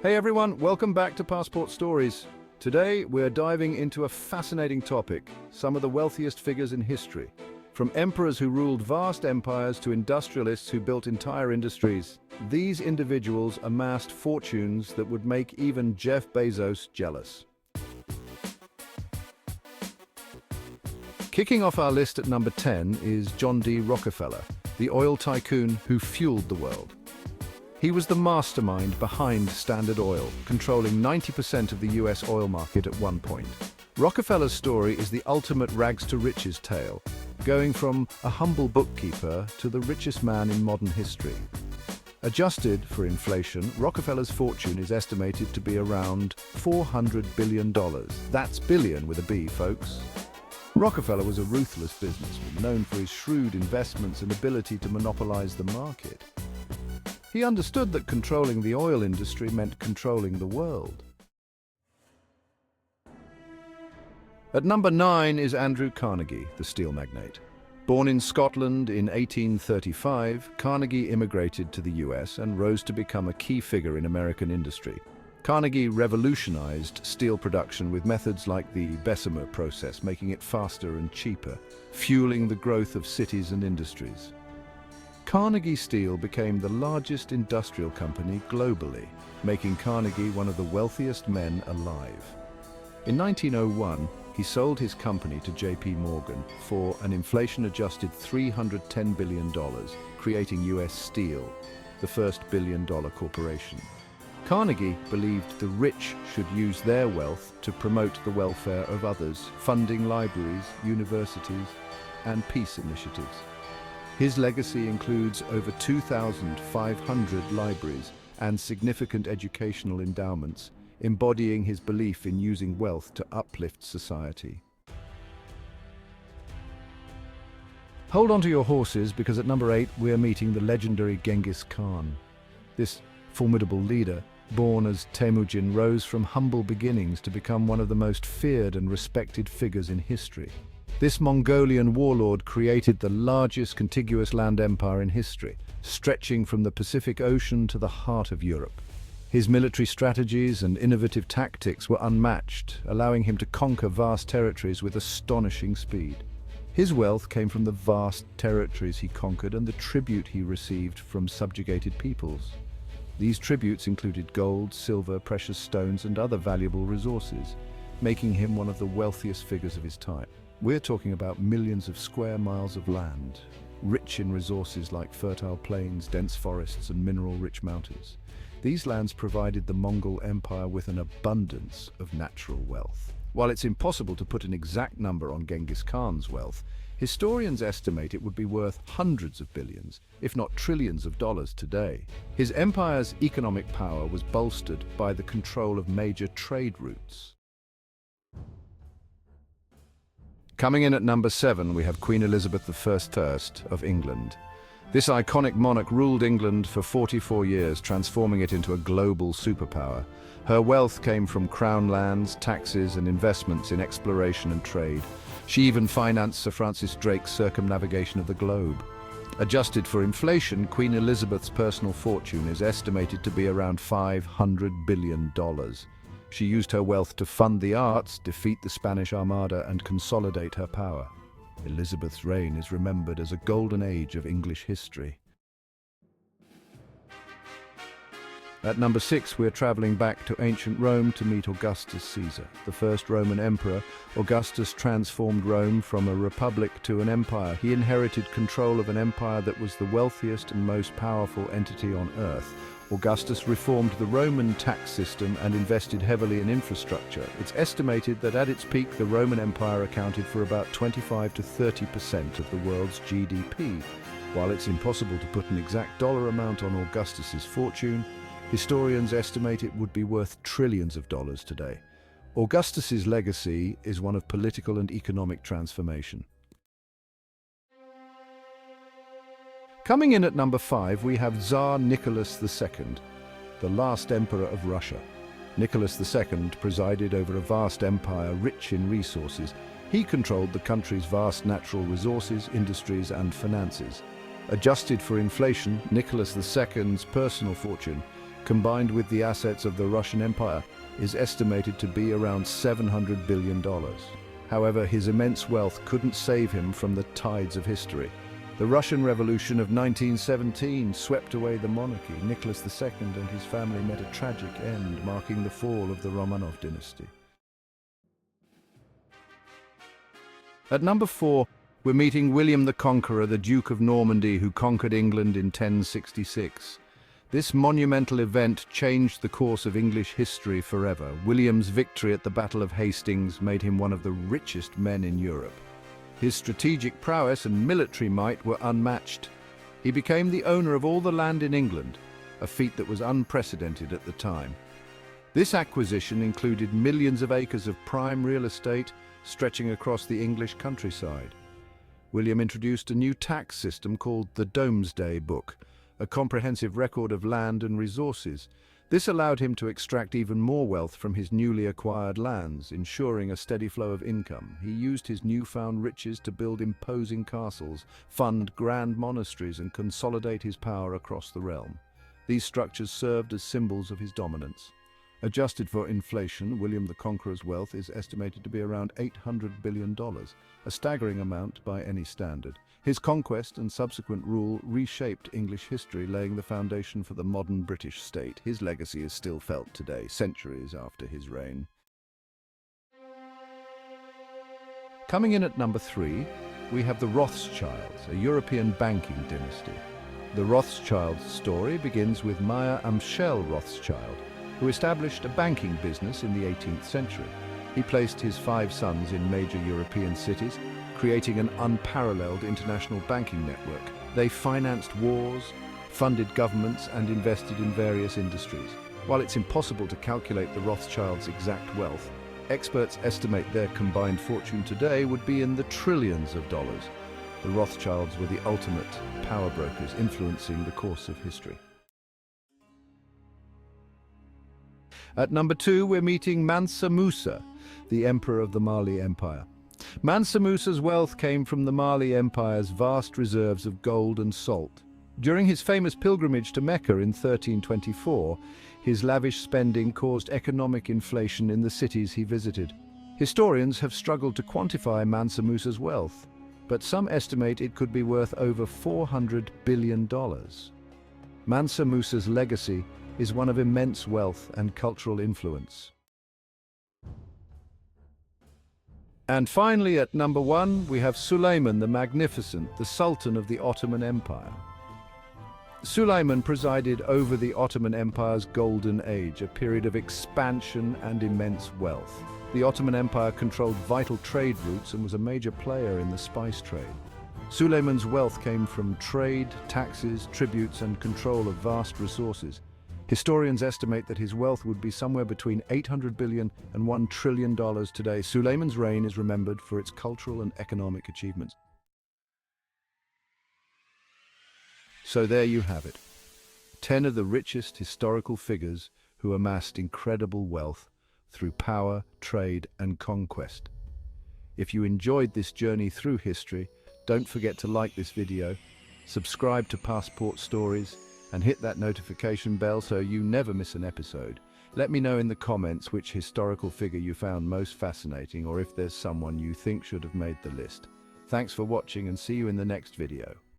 Hey everyone, welcome back to Passport Stories. Today we're diving into a fascinating topic, some of the wealthiest figures in history. From emperors who ruled vast empires to industrialists who built entire industries, these individuals amassed fortunes that would make even Jeff Bezos jealous. Kicking off our list at number 10 is John D. Rockefeller, the oil tycoon who fueled the world. He was the mastermind behind Standard Oil, controlling 90% of the US oil market at one point. Rockefeller's story is the ultimate rags-to-riches tale, going from a humble bookkeeper to the richest man in modern history. Adjusted for inflation, Rockefeller's fortune is estimated to be around $400 billion. That's billion with a B, folks. Rockefeller was a ruthless businessman, known for his shrewd investments and ability to monopolize the market. He understood that controlling the oil industry meant controlling the world. At number 9 is Andrew Carnegie, the steel magnate. Born in Scotland in 1835, Carnegie immigrated to the US and rose to become a key figure in American industry. Carnegie revolutionized steel production with methods like the Bessemer process, making it faster and cheaper, fueling the growth of cities and industries. Carnegie Steel became the largest industrial company globally, making Carnegie one of the wealthiest men alive. In 1901, he sold his company to J.P. Morgan for an inflation-adjusted $310 billion, creating U.S. Steel, the first billion-dollar corporation. Carnegie believed the rich should use their wealth to promote the welfare of others, funding libraries, universities, and peace initiatives. His legacy includes over 2,500 libraries and significant educational endowments, embodying his belief in using wealth to uplift society. Hold on to your horses, because at number 8 we're meeting the legendary Genghis Khan. This formidable leader, born as Temujin, rose from humble beginnings to become one of the most feared and respected figures in history. This Mongolian warlord created the largest contiguous land empire in history, stretching from the Pacific Ocean to the heart of Europe. His military strategies and innovative tactics were unmatched, allowing him to conquer vast territories with astonishing speed. His wealth came from the vast territories he conquered and the tribute he received from subjugated peoples. These tributes included gold, silver, precious stones, and other valuable resources, making him one of the wealthiest figures of his time. We're talking about millions of square miles of land, rich in resources like fertile plains, dense forests, and mineral-rich mountains. These lands provided the Mongol Empire with an abundance of natural wealth. While it's impossible to put an exact number on Genghis Khan's wealth, historians estimate it would be worth hundreds of billions, if not trillions of dollars today. His empire's economic power was bolstered by the control of major trade routes. Coming in at number 7, we have Queen Elizabeth I of England. This iconic monarch ruled England for 44 years, transforming it into a global superpower. Her wealth came from crown lands, taxes, and investments in exploration and trade. She even financed Sir Francis Drake's circumnavigation of the globe. Adjusted for inflation, Queen Elizabeth's personal fortune is estimated to be around $500 billion. She used her wealth to fund the arts, defeat the Spanish Armada, and consolidate her power. Elizabeth's reign is remembered as a golden age of English history. At number 6, we're traveling back to ancient Rome to meet Augustus Caesar, the first Roman emperor. Augustus transformed Rome from a republic to an empire. He inherited control of an empire that was the wealthiest and most powerful entity on earth. Augustus reformed the Roman tax system and invested heavily in infrastructure. It's estimated that at its peak, the Roman Empire accounted for about 25 to 30% of the world's GDP. While it's impossible to put an exact dollar amount on Augustus's fortune, historians estimate it would be worth trillions of dollars today. Augustus's legacy is one of political and economic transformation. Coming in at number 5, we have Tsar Nicholas II, the last emperor of Russia. Nicholas II presided over a vast empire rich in resources. He controlled the country's vast natural resources, industries, and finances. Adjusted for inflation, Nicholas II's personal fortune combined with the assets of the Russian Empire, is estimated to be around $700 billion. However, his immense wealth couldn't save him from the tides of history. The Russian Revolution of 1917 swept away the monarchy. Nicholas II and his family met a tragic end, marking the fall of the Romanov dynasty. At number 4, we're meeting William the Conqueror, the Duke of Normandy, who conquered England in 1066. This monumental event changed the course of English history forever. William's victory at the Battle of Hastings made him one of the richest men in Europe. His strategic prowess and military might were unmatched. He became the owner of all the land in England, a feat that was unprecedented at the time. This acquisition included millions of acres of prime real estate stretching across the English countryside. William introduced a new tax system called the Domesday Book, a comprehensive record of land and resources. This allowed him to extract even more wealth from his newly acquired lands, ensuring a steady flow of income. He used his newfound riches to build imposing castles, fund grand monasteries, and consolidate his power across the realm. These structures served as symbols of his dominance. Adjusted for inflation, William the Conqueror's wealth is estimated to be around $800 billion, a staggering amount by any standard. His conquest and subsequent rule reshaped English history, laying the foundation for the modern British state. His legacy is still felt today, centuries after his reign. Coming in at number 3, we have the Rothschilds, a European banking dynasty. The Rothschilds' story begins with Meyer Amschel Rothschild, who established a banking business in the 18th century. He placed his 5 sons in major European cities, creating an unparalleled international banking network. They financed wars, funded governments, and invested in various industries. While it's impossible to calculate the Rothschilds' exact wealth, experts estimate their combined fortune today would be in the trillions of dollars. The Rothschilds were the ultimate power brokers, influencing the course of history. At number 2, we're meeting Mansa Musa, the Emperor of the Mali Empire. Mansa Musa's wealth came from the Mali Empire's vast reserves of gold and salt. During his famous pilgrimage to Mecca in 1324, his lavish spending caused economic inflation in the cities he visited. Historians have struggled to quantify Mansa Musa's wealth, but some estimate it could be worth over $400 billion. Mansa Musa's legacy is one of immense wealth and cultural influence. And finally, at number 1, we have Suleiman the Magnificent, the Sultan of the Ottoman Empire. Suleiman presided over the Ottoman Empire's golden age, a period of expansion and immense wealth. The Ottoman Empire controlled vital trade routes and was a major player in the spice trade. Suleiman's wealth came from trade, taxes, tributes, and control of vast resources. Historians estimate that his wealth would be somewhere between $800 billion and $1 trillion today. Suleiman's reign is remembered for its cultural and economic achievements. So there you have it. 10 of the richest historical figures who amassed incredible wealth through power, trade, and conquest. If you enjoyed this journey through history, don't forget to like this video, subscribe to Passport Stories, and hit that notification bell so you never miss an episode. Let me know in the comments which historical figure you found most fascinating, or if there's someone you think should have made the list. Thanks for watching, and see you in the next video.